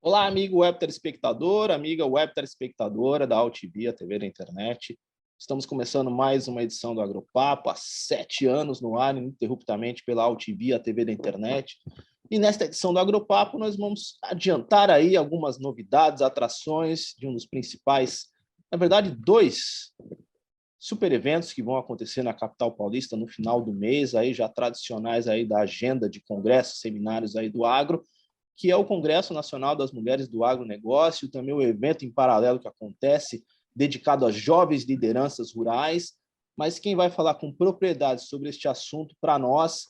Olá, amigo web telespectador, amiga web telespectadora da Altivia TV da internet. Estamos começando mais uma edição do Agropapo, há 7 anos no ar, ininterruptamente pela Altivia TV da internet. E nesta edição do Agropapo nós vamos adiantar aí algumas novidades, atrações de um dos principais, na verdade, 2 super eventos que vão acontecer na capital paulista no final do mês, aí já tradicionais aí da agenda de congressos, seminários aí do agro, que é o Congresso Nacional das Mulheres do Agronegócio, também o evento em paralelo que acontece, dedicado a jovens lideranças rurais. Mas quem vai falar com propriedade sobre este assunto para nós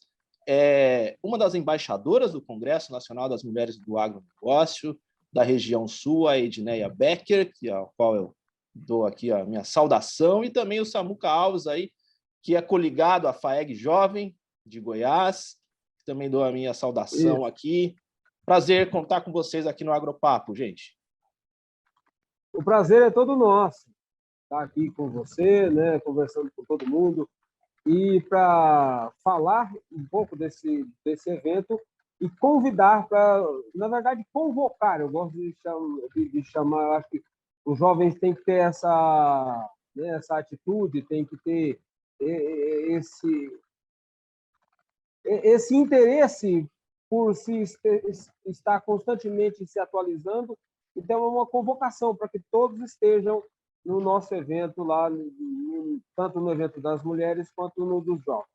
é uma das embaixadoras do Congresso Nacional das Mulheres do Agronegócio, da região sul, a Edneia Becker, a qual eu dou aqui a minha saudação, e também o Samuca Alves, aí, que é coligado à FAEG Jovem de Goiás, também dou a minha saudação aqui. Prazer contar com vocês aqui no Agropapo, gente. O prazer é todo nosso estar aqui com você, né, conversando com todo mundo, e para falar um pouco desse evento e convidar para, na verdade, convocar. Eu gosto de chamar, eu acho que os jovens têm que ter essa atitude, têm que ter esse interesse por estar constantemente se atualizando. Então, é uma convocação para que todos estejam no nosso evento lá, tanto no evento das mulheres quanto no dos jovens.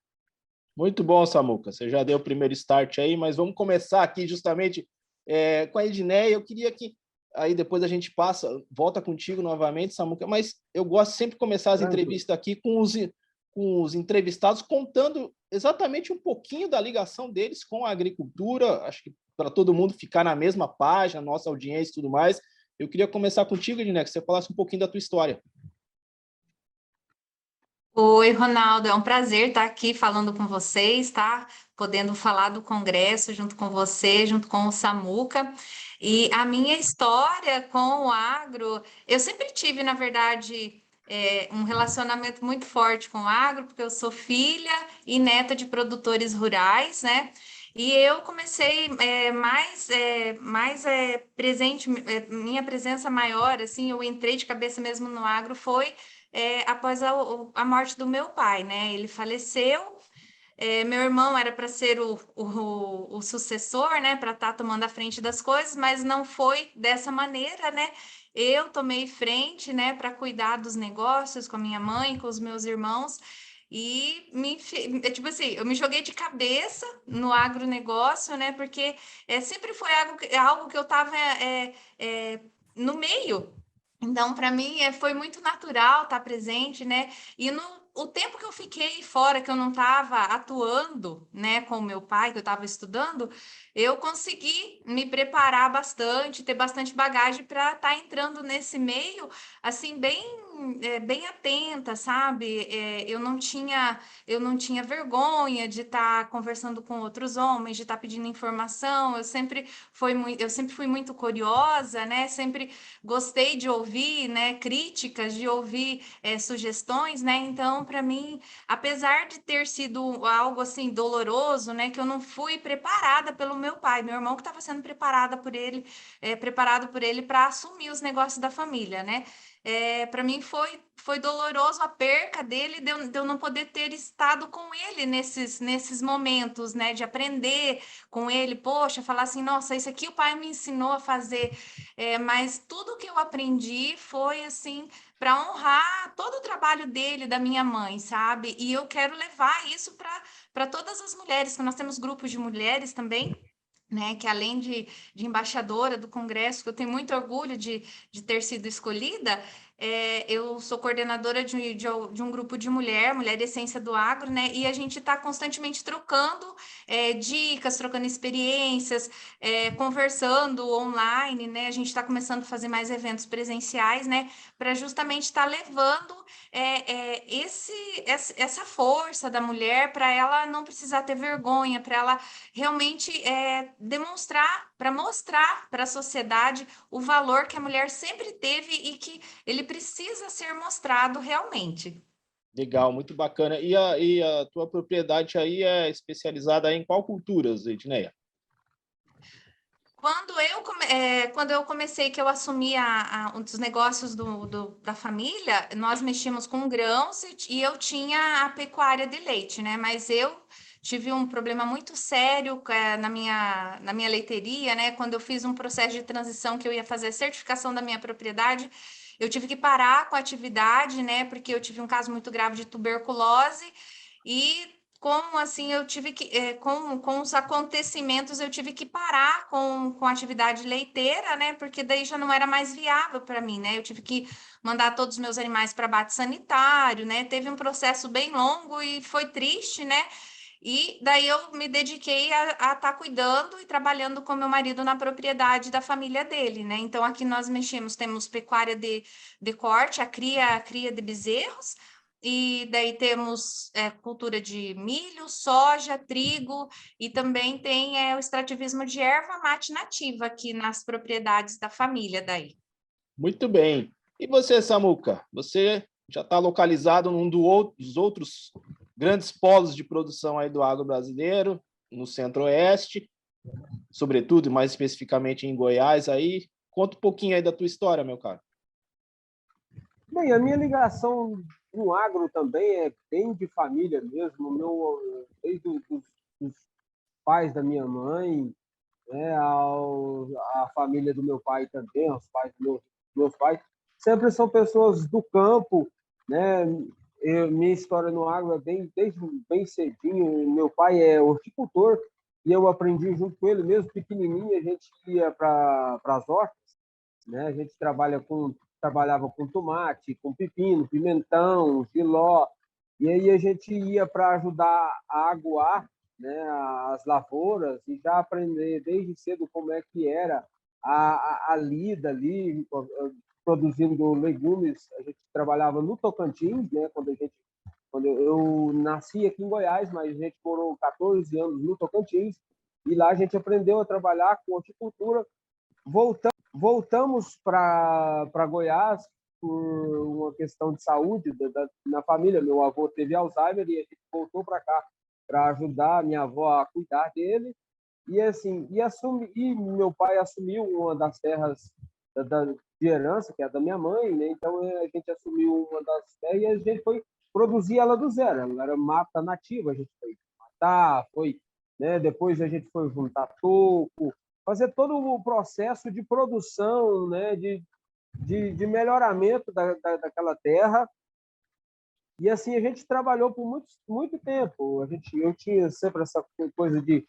Muito bom, Samuca. Você já deu o primeiro start aí, mas vamos começar aqui justamente com a Edneia. Eu queria que aí depois a gente volta contigo novamente, Samuca, mas eu gosto sempre de começar as entrevistas aqui com os entrevistados contando exatamente um pouquinho da ligação deles com a agricultura. Acho que para todo mundo ficar na mesma página, nossa audiência e tudo mais. Eu queria começar contigo, Edneia, que você falasse um pouquinho da tua história. Oi, Ronaldo, é um prazer estar aqui falando com vocês, tá? Podendo falar do Congresso junto com você, junto com o Samuca. E a minha história com o agro, eu sempre tive, na verdade, um relacionamento muito forte com o agro, porque eu sou filha e neta de produtores rurais, né? E eu comecei mais presente, minha presença maior, assim, eu entrei de cabeça mesmo no agro, foi após a morte do meu pai, né? Ele faleceu. Meu irmão era para ser o sucessor, né? Para estar tomando a frente das coisas, mas não foi dessa maneira, né? Eu tomei frente, né? Para cuidar dos negócios com a minha mãe, com os meus irmãos. E tipo assim, eu me joguei de cabeça no agronegócio, né? Porque sempre foi algo que eu estava no meio. Então, para mim, foi muito natural estar presente, né? E o tempo que eu fiquei fora, que eu não estava atuando, né, com o meu pai, que eu estava estudando, eu consegui me preparar bastante, ter bastante bagagem para estar entrando nesse meio, assim, bem atenta, sabe? Eu não tinha vergonha de estar conversando com outros homens, de estar pedindo informação. Eu sempre fui muito curiosa, né? Sempre gostei de ouvir, né, críticas, de ouvir sugestões, né? Então, para mim, apesar de ter sido algo assim doloroso, né, que eu não fui preparada pelo meu pai, meu irmão que estava sendo preparado por ele para assumir os negócios da família, né? Para mim foi doloroso a perca dele, de eu não poder ter estado com ele nesses momentos, né? De aprender com ele, poxa, falar assim, nossa, isso aqui o pai me ensinou a fazer. Mas tudo que eu aprendi foi assim para honrar todo o trabalho dele, da minha mãe, sabe? E eu quero levar isso para todas as mulheres, que nós temos grupos de mulheres também, né, que além de embaixadora do Congresso, que eu tenho muito orgulho de ter sido escolhida, eu sou coordenadora de um grupo de mulher Essência do Agro, né, e a gente está constantemente trocando dicas, trocando experiências, conversando online, né, a gente está começando a fazer mais eventos presenciais, né, para justamente estar levando essa força da mulher, para ela não precisar ter vergonha, para ela realmente demonstrar, para mostrar para a sociedade o valor que a mulher sempre teve e que ele precisa ser mostrado realmente. Legal, muito bacana. E a tua propriedade aí é especializada em qual culturas, Edneia? Quando eu comecei, que eu assumi um dos negócios da família, nós mexíamos com grãos e eu tinha a pecuária de leite, né? Mas eu tive um problema muito sério na minha leiteria, né? Quando eu fiz um processo de transição que eu ia fazer a certificação da minha propriedade, eu tive que parar com a atividade, né? Porque eu tive um caso muito grave de tuberculose e como assim eu tive que, com os acontecimentos, eu tive que parar com a atividade leiteira, né? Porque daí já não era mais viável para mim, né? Eu tive que mandar todos os meus animais para abate sanitário, né? Teve um processo bem longo e foi triste, né? E daí eu me dediquei a estar cuidando e trabalhando com meu marido na propriedade da família dele, né? Então aqui nós mexemos, temos pecuária de corte, a cria de bezerros, e daí temos cultura de milho, soja, trigo, e também tem o extrativismo de erva mate nativa aqui nas propriedades da família daí. Muito bem. E você, Samuca? Você já está localizado num dos outros grandes polos de produção aí do agro brasileiro, no Centro-Oeste, sobretudo, mais especificamente em Goiás. Aí, conta um pouquinho aí da tua história, meu caro. Bem, a minha ligação no agro também é bem de família mesmo. Desde os pais da minha mãe, né, a família do meu pai também, os pais dos meus pais, sempre são pessoas do campo, né? Minha história no agro é desde bem cedinho. Meu pai é horticultor e eu aprendi junto com ele, mesmo pequenininho, a gente ia para as hortas, né? A gente trabalhava com tomate, com pepino, pimentão, jiló, e aí a gente ia para ajudar a aguar, né, as lavouras e já aprender desde cedo como é que era a lida ali, produzindo legumes. A gente trabalhava no Tocantins, né, quando eu nasci aqui em Goiás, mas a gente morou 14 anos no Tocantins, e lá a gente aprendeu a trabalhar com horticultura. Voltamos para Goiás por uma questão de saúde na família. Meu avô teve Alzheimer e a gente voltou para cá para ajudar a minha avó a cuidar dele. E assim, e meu pai assumiu uma das terras de herança, que é da minha mãe, né? Então a gente assumiu uma das terras e a gente foi produzir ela do zero. Ela era mata nativa, a gente foi matar, né? Depois a gente foi juntar toco, fazer todo o processo de produção, né? De melhoramento daquela terra. E assim a gente trabalhou por muito tempo. Eu tinha sempre essa coisa de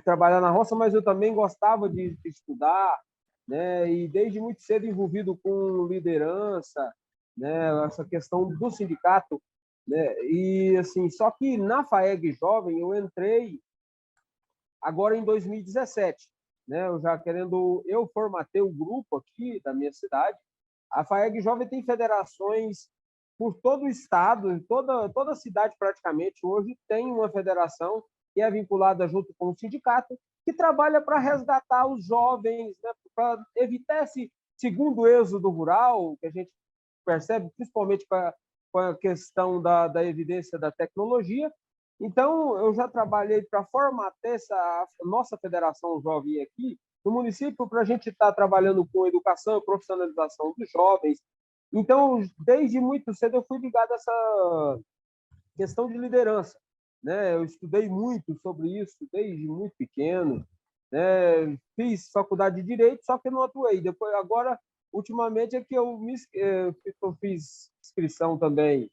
trabalhar na roça, mas eu também gostava de estudar, né? E desde muito cedo envolvido com liderança, né? Essa questão do sindicato, né? E assim, só que na FAEG Jovem eu entrei agora em 2017, né? Eu formatei o grupo aqui da minha cidade. A FAEG Jovem tem federações por todo o estado, toda cidade praticamente hoje tem uma federação que é vinculada junto com o sindicato, que trabalha para resgatar os jovens, né, para evitar esse segundo êxodo rural, que a gente percebe principalmente com a questão da evidência da tecnologia. Então, eu já trabalhei para formatar essa nossa federação jovem aqui no município, para a gente estar trabalhando com educação e profissionalização dos jovens. Então, desde muito cedo, eu fui ligado a essa questão de liderança, né? Eu estudei muito sobre isso desde muito pequeno, né? Fiz faculdade de Direito, só que não atuei. Depois, agora, ultimamente, é que eu fiz inscrição também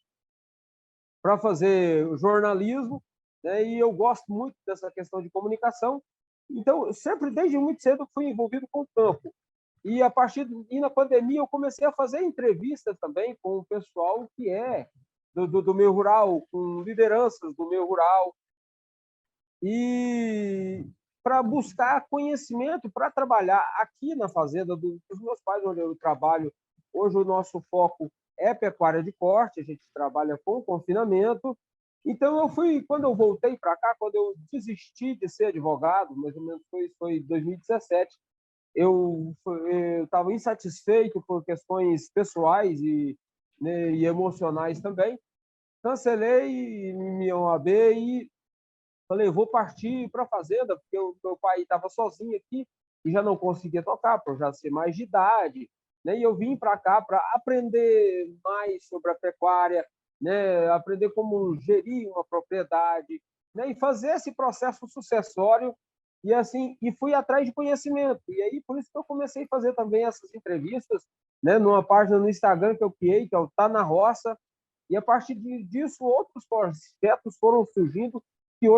para fazer jornalismo, né? E eu gosto muito dessa questão de comunicação. Então, sempre, desde muito cedo, fui envolvido com o campo. E na pandemia eu comecei a fazer entrevistas também com o pessoal que é do meio rural, com lideranças do meio rural, e para buscar conhecimento para trabalhar aqui na fazenda dos meus pais, onde eu trabalho. Hoje o nosso foco é pecuária de corte, a gente trabalha com confinamento. Então quando eu voltei para cá, quando eu desisti de ser advogado, mais ou menos foi em 2017, eu estava insatisfeito por questões pessoais né, e emocionais também. Cancelei minha OAB e falei, vou partir para a fazenda, porque o meu pai estava sozinho aqui e já não conseguia tocar, por já ser mais de idade, né? E eu vim para cá para aprender mais sobre a pecuária, né? Aprender como gerir uma propriedade, né? E fazer esse processo sucessório e assim, e fui atrás de conhecimento. E aí por isso que eu comecei a fazer também essas entrevistas, né? Numa página no Instagram que eu criei, que é o Tá na Roça, e a partir disso outros projetos foram surgindo que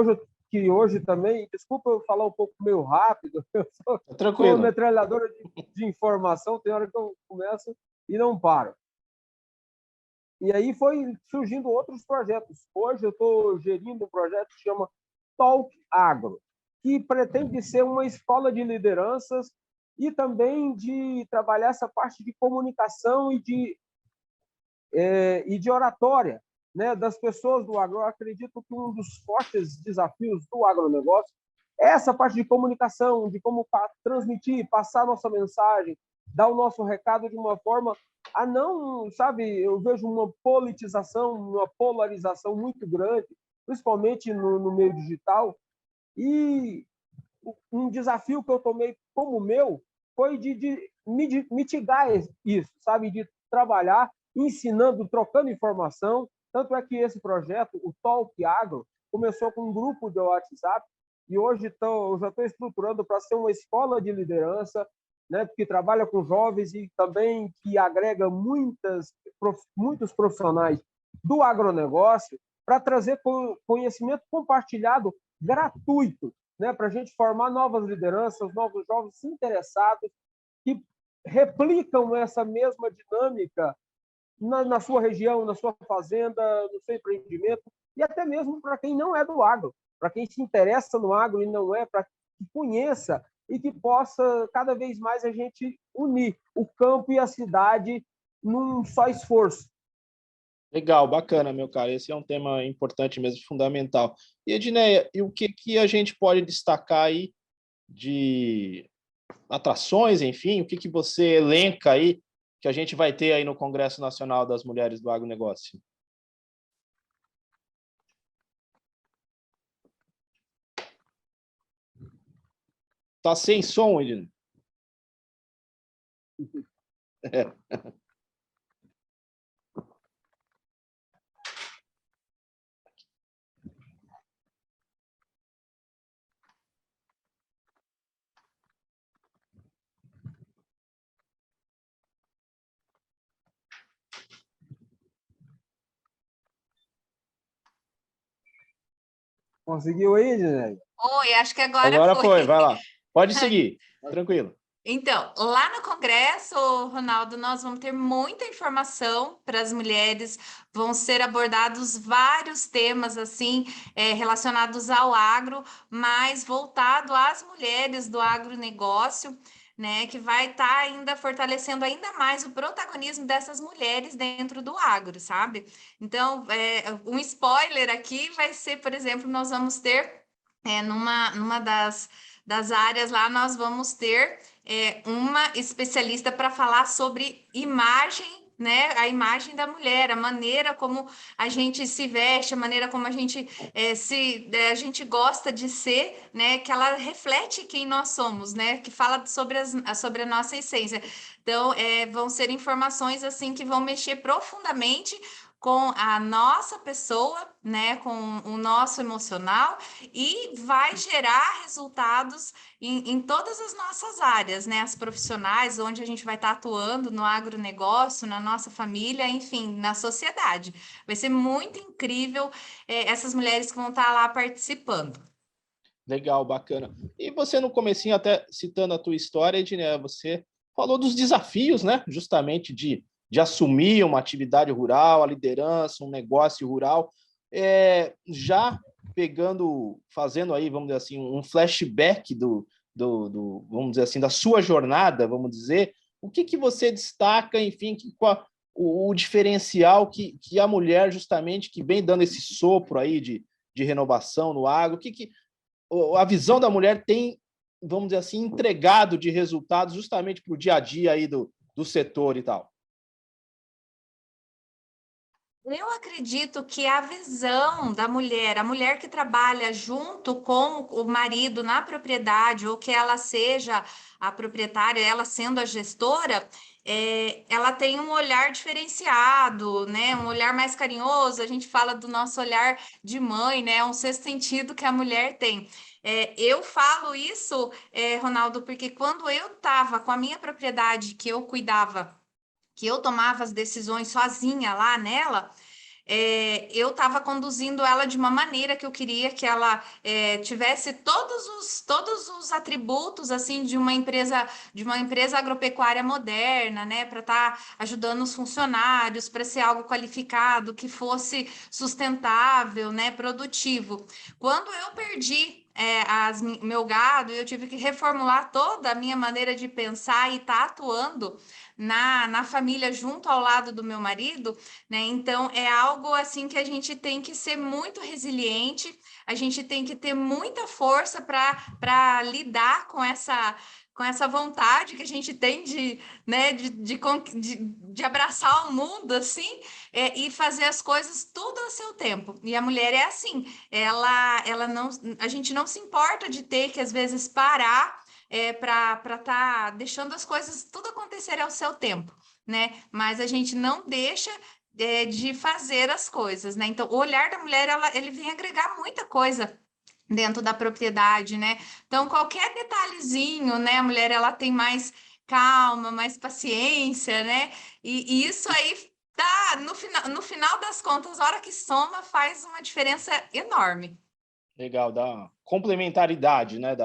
hoje também, desculpa eu falar um pouco meio rápido, eu sou uma Tranquilo. metralhadora de informação, tem hora que eu começo e não paro. E aí foi surgindo outros projetos. Hoje eu estou gerindo um projeto que chama Talk Agro, que pretende ser uma escola de lideranças e também de trabalhar essa parte de comunicação e de oratória, né, das pessoas do agro. Eu acredito que um dos fortes desafios do agronegócio é essa parte de comunicação, de como transmitir, passar nossa mensagem, dar o nosso recado de uma forma a não, sabe, eu vejo uma politização, uma polarização muito grande, principalmente no meio digital, e um desafio que eu tomei como meu foi de mitigar isso, sabe, de trabalhar ensinando, trocando informação. Tanto é que esse projeto, o Talk Agro, começou com um grupo de WhatsApp e hoje eu já estou estruturando para ser uma escola de liderança, né, que trabalha com jovens e também que agrega muitos profissionais do agronegócio para trazer conhecimento compartilhado gratuito, né, para a gente formar novas lideranças, novos jovens interessados que replicam essa mesma dinâmica na sua região, na sua fazenda, no seu empreendimento, e até mesmo para quem não é do agro, para quem se interessa no agro e não é, para que conheça e que possa cada vez mais a gente unir o campo e a cidade num só esforço. Legal, bacana, meu cara. Esse é um tema importante mesmo, fundamental. E, Edneia, e o que a gente pode destacar aí de atrações, enfim, o que você elenca aí que a gente vai ter aí no Congresso Nacional das Mulheres do Agronegócio? Tá sem som, Edneia? É. Conseguiu aí, Edneia? Oi, acho que agora Agora foi. foi, vai lá. Pode seguir, tranquilo. Então, lá no Congresso, Ronaldo, nós vamos ter muita informação para as mulheres, vão ser abordados vários temas assim relacionados ao agro, mas voltado às mulheres do agronegócio, né, que vai estar ainda fortalecendo ainda mais o protagonismo dessas mulheres dentro do agro, sabe? Então, um spoiler aqui vai ser, por exemplo, nós vamos ter numa das áreas lá, nós vamos ter uma especialista para falar sobre imagem, né? A imagem da mulher, a maneira como a gente se veste, a maneira como a gente a gente gosta de ser, né? Que ela reflete quem nós somos, né? Que fala sobre a nossa essência. Então, vão ser informações assim que vão mexer profundamente com a nossa pessoa, né, com o nosso emocional e vai gerar resultados em todas as nossas áreas, né, as profissionais, onde a gente vai estar atuando no agronegócio, na nossa família, enfim, na sociedade. Vai ser muito incrível essas mulheres que vão estar lá participando. Legal, bacana. E você no comecinho, até citando a tua história, Edneia, você falou dos desafios, né? Justamente de assumir uma atividade rural, a liderança, um negócio rural. Já fazendo aí, vamos dizer assim, um flashback vamos dizer assim, da sua jornada, vamos dizer, o que você destaca, enfim, o diferencial que a mulher, justamente, que vem dando esse sopro aí de renovação no agro, a visão da mulher tem, vamos dizer assim, entregado de resultados justamente para o dia a dia aí do setor e tal? Eu acredito que a visão da mulher, a mulher que trabalha junto com o marido na propriedade, ou que ela seja a proprietária, ela sendo a gestora, ela tem um olhar diferenciado, né? Um olhar mais carinhoso. A gente fala do nosso olhar de mãe, né? Um sexto sentido que a mulher tem. Eu falo isso, Ronaldo, porque quando eu estava com a minha propriedade que eu cuidava, que eu tomava as decisões sozinha lá nela, eu estava conduzindo ela de uma maneira que eu queria que ela tivesse todos os atributos assim de uma empresa agropecuária moderna, né, para estar ajudando os funcionários, para ser algo qualificado, que fosse sustentável, né, produtivo. Quando eu perdi meu gado, eu tive que reformular toda a minha maneira de pensar e estar atuando na família junto ao lado do meu marido, né? Então é algo assim que a gente tem que ser muito resiliente, a gente tem que ter muita força para lidar com essa vontade que a gente tem de, né, de abraçar o mundo assim, e fazer as coisas tudo a seu tempo. E a mulher é assim, ela não, a gente não se importa de ter que às vezes parar para estar deixando as coisas tudo acontecer ao seu tempo, né? Mas a gente não deixa de fazer as coisas, né? Então, o olhar da mulher, ele vem agregar muita coisa dentro da propriedade, né? Então, qualquer detalhezinho, né? A mulher, ela tem mais calma, mais paciência, né? E isso aí dá, no final das contas, a hora que soma, faz uma diferença enorme. Legal, da complementaridade, né,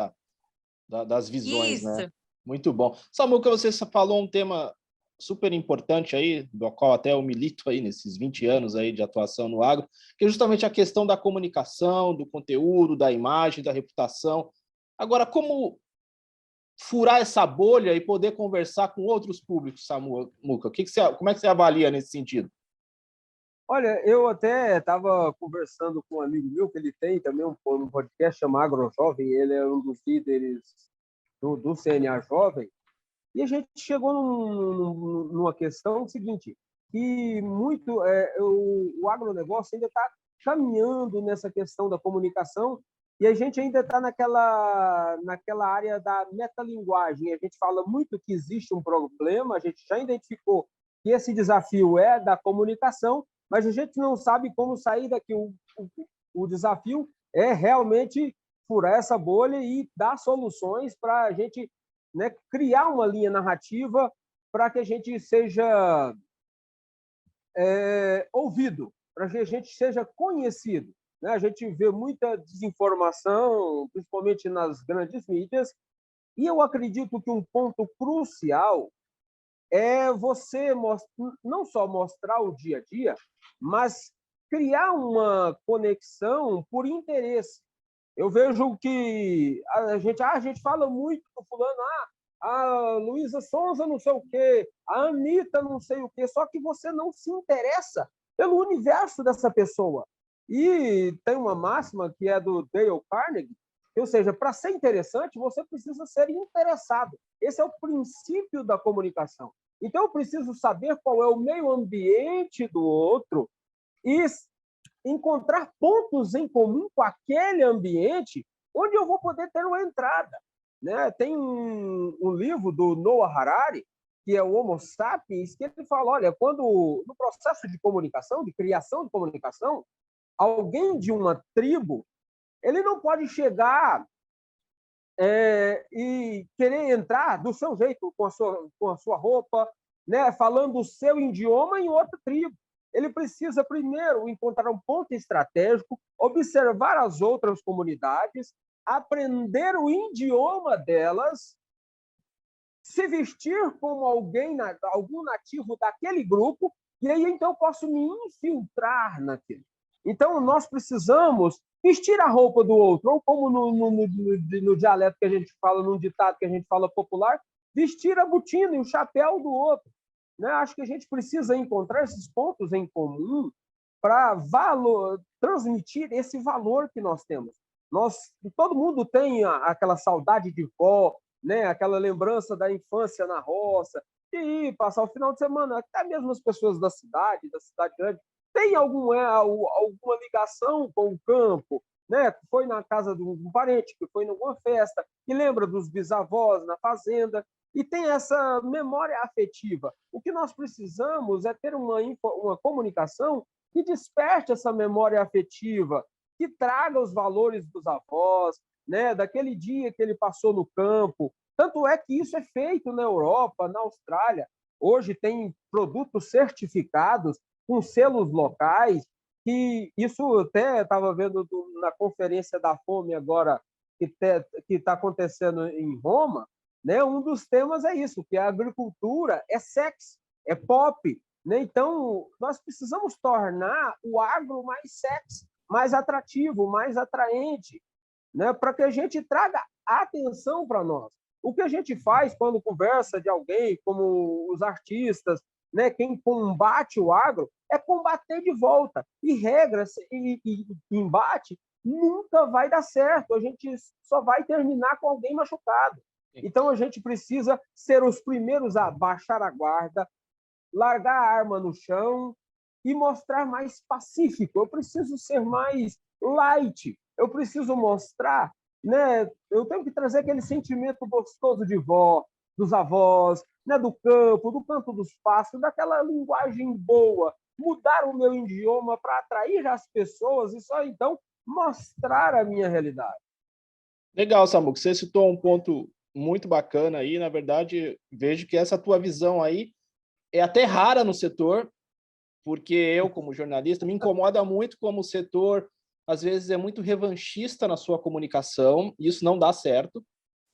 das visões, né? Isso. Muito bom. Samuca, você falou um tema super importante aí, do qual até eu milito aí nesses 20 anos aí de atuação no agro, que é justamente a questão da comunicação, do conteúdo, da imagem, da reputação. Agora, como furar essa bolha e poder conversar com outros públicos, Samuca? Como é que você avalia nesse sentido? Olha, eu até estava conversando com um amigo meu, que ele tem também um podcast chamado AgroJovem, ele é um dos líderes do CNA Jovem, e a gente chegou numa questão seguinte, que muito o agronegócio ainda está caminhando nessa questão da comunicação, e a gente ainda está naquela área da metalinguagem. A gente fala muito que existe um problema, a gente já identificou que esse desafio é da comunicação, mas a gente não sabe como sair daqui. O desafio é realmente furar essa bolha e dar soluções para a gente, né, criar uma linha narrativa para que a gente seja ouvido, para que a gente seja conhecido. Né? A gente vê muita desinformação, principalmente nas grandes mídias, e eu acredito que um ponto crucial é você não só mostrar o dia a dia, mas criar uma conexão por interesse. Eu vejo que a gente fala muito do fulano, a Luísa Sonza não sei o quê, a Anitta não sei o quê, só que você não se interessa pelo universo dessa pessoa. E tem uma máxima que é do Dale Carnegie, ou seja, para ser interessante, você precisa ser interessado. Esse é o princípio da comunicação. Então, eu preciso saber qual é o meio ambiente do outro e encontrar pontos em comum com aquele ambiente onde eu vou poder ter uma entrada. Né? Tem um livro do Noah Harari, que é o Homo Sapiens, que ele fala, olha, quando no processo de comunicação, de criação de comunicação, alguém de uma tribo, ele não pode chegar e querer entrar do seu jeito, com a sua roupa, né, falando o seu idioma em outra tribo. Ele precisa, primeiro, encontrar um ponto estratégico, observar as outras comunidades, aprender o idioma delas, se vestir como algum nativo daquele grupo, e aí então eu posso me infiltrar naquilo. Então, nós precisamos vestir a roupa do outro, ou como no dialeto que a gente fala, num ditado que a gente fala popular, vestir a botina e o chapéu do outro. Né? Acho que a gente precisa encontrar esses pontos em comum para transmitir esse valor que nós temos. Todo mundo tem aquela saudade de vó, né? Aquela lembrança da infância na roça, de ir passar o final de semana, até mesmo as pessoas da cidade grande, tem alguma ligação com o campo, né? Foi na casa de um parente, que foi em alguma festa, que lembra dos bisavós na fazenda, e tem essa memória afetiva. O que nós precisamos é ter uma comunicação que desperte essa memória afetiva, que traga os valores dos avós, né? Daquele dia que ele passou no campo. Tanto é que isso é feito na Europa, na Austrália. Hoje tem produtos certificados com selos locais, que isso até estava vendo na Conferência da Fome agora, que está acontecendo em Roma, né? Um dos temas é isso, que a agricultura é sexy, é pop, né? Então, nós precisamos tornar o agro mais sexy, mais atrativo, mais atraente, né? Para que a gente traga atenção para nós. O que a gente faz quando conversa de alguém, como os artistas, né? Quem combate o agro, é combater de volta. E regras e embate nunca vai dar certo. A gente só vai terminar com alguém machucado. Então, a gente precisa ser os primeiros a baixar a guarda, largar a arma no chão e mostrar mais pacífico. Eu preciso ser mais light. Eu preciso mostrar, né? Eu tenho que trazer aquele sentimento gostoso de vó, dos avós, né? Do campo, do canto dos pássaros, daquela linguagem boa. Mudar o meu idioma para atrair as pessoas e só então mostrar a minha realidade. Legal, Samuca. Você citou um ponto muito bacana aí. Na verdade, vejo que essa tua visão aí é até rara no setor, porque eu, como jornalista, me incomoda muito como o setor, às vezes, é muito revanchista na sua comunicação, e isso não dá certo.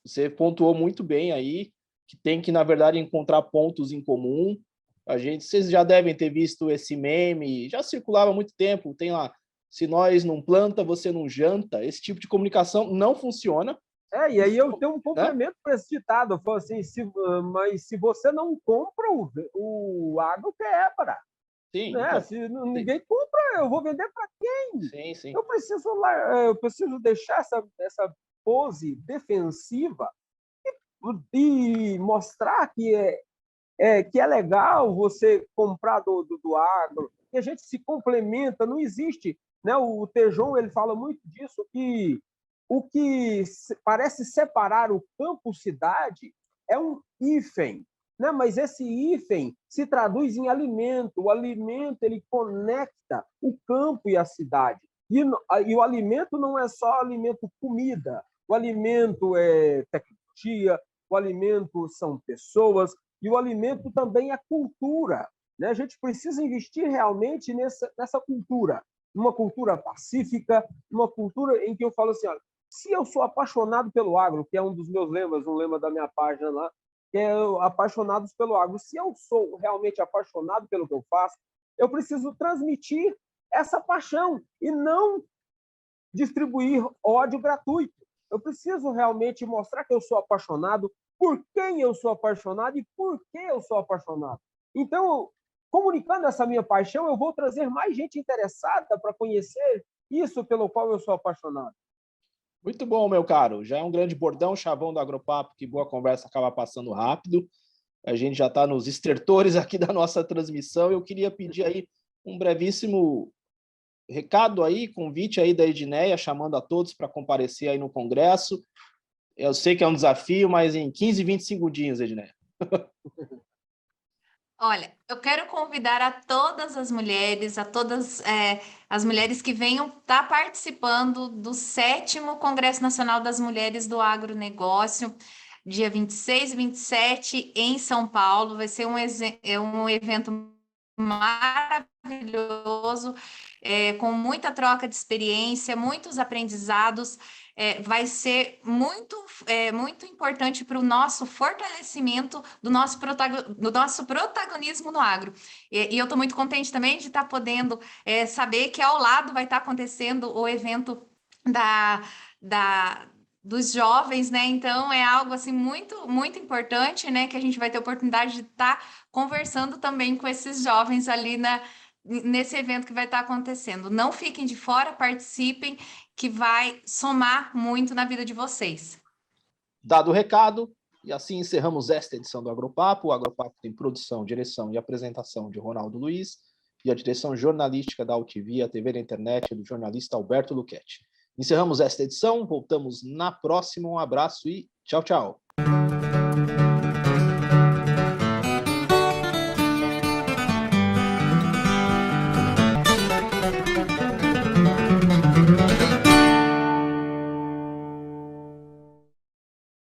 Você pontuou muito bem aí, que tem que, na verdade, encontrar pontos em comum. Vocês já devem ter visto esse meme, já circulava há muito tempo, tem lá, se nós não planta, você não janta. Esse tipo de comunicação não funciona. E aí eu tenho um complemento, né, para esse ditado. Eu falo assim, mas se você não compra, o agro quebra. Sim, né? Então, se ninguém compra, eu vou vender para quem? Sim, sim. Eu preciso deixar essa pose defensiva e mostrar que é legal você comprar do agro, que a gente se complementa, não existe. Né? O Tejon ele fala muito disso, que o que parece separar o campo-cidade é um hífen, né? Mas esse hífen se traduz em alimento. O alimento ele conecta o campo e a cidade. E o alimento não é só alimento comida, o alimento é tecnologia, o alimento são pessoas, e o alimento também é cultura. Né? A gente precisa investir realmente nessa cultura, uma cultura pacífica, uma cultura em que eu falo assim, olha, se eu sou apaixonado pelo agro, que é um dos meus lemas, um lema da minha página lá, que é apaixonados pelo agro, se eu sou realmente apaixonado pelo que eu faço, eu preciso transmitir essa paixão e não distribuir ódio gratuito. Eu preciso realmente mostrar que eu sou apaixonado, por quem eu sou apaixonado e por que eu sou apaixonado. Então, comunicando essa minha paixão, eu vou trazer mais gente interessada para conhecer isso pelo qual eu sou apaixonado. Muito bom, meu caro. Já é um grande bordão, chavão do Agropapo, que boa conversa acaba passando rápido. A gente já está nos estertores aqui da nossa transmissão. Eu queria pedir aí um brevíssimo recado aí, convite aí da Edneia, chamando a todos para comparecer aí no Congresso. Eu sei que é um desafio, mas em 15, 20 segundinhos, Edneia. Olha, eu quero convidar a todas as mulheres, a todas as mulheres que venham estar participando do 7º Congresso Nacional das Mulheres do Agronegócio, dia 26 e 27 em São Paulo. Vai ser um evento maravilhoso, com muita troca de experiência, muitos aprendizados. Vai ser muito importante para o nosso fortalecimento do nosso protagonismo no agro. E eu estou muito contente também de estar podendo saber que ao lado vai estar acontecendo o evento dos jovens, né? Então é algo assim muito importante, né? Que a gente vai ter a oportunidade de estar conversando também com esses jovens ali nesse evento que vai estar acontecendo. Não fiquem de fora, participem, que vai somar muito na vida de vocês. Dado o recado, e assim encerramos esta edição do Agropapo. O Agropapo tem produção, direção e apresentação de Ronaldo Luiz e a direção jornalística da UTV, a TV na internet, do jornalista Alberto Luchetti. Encerramos esta edição, voltamos na próxima. Um abraço e tchau, tchau.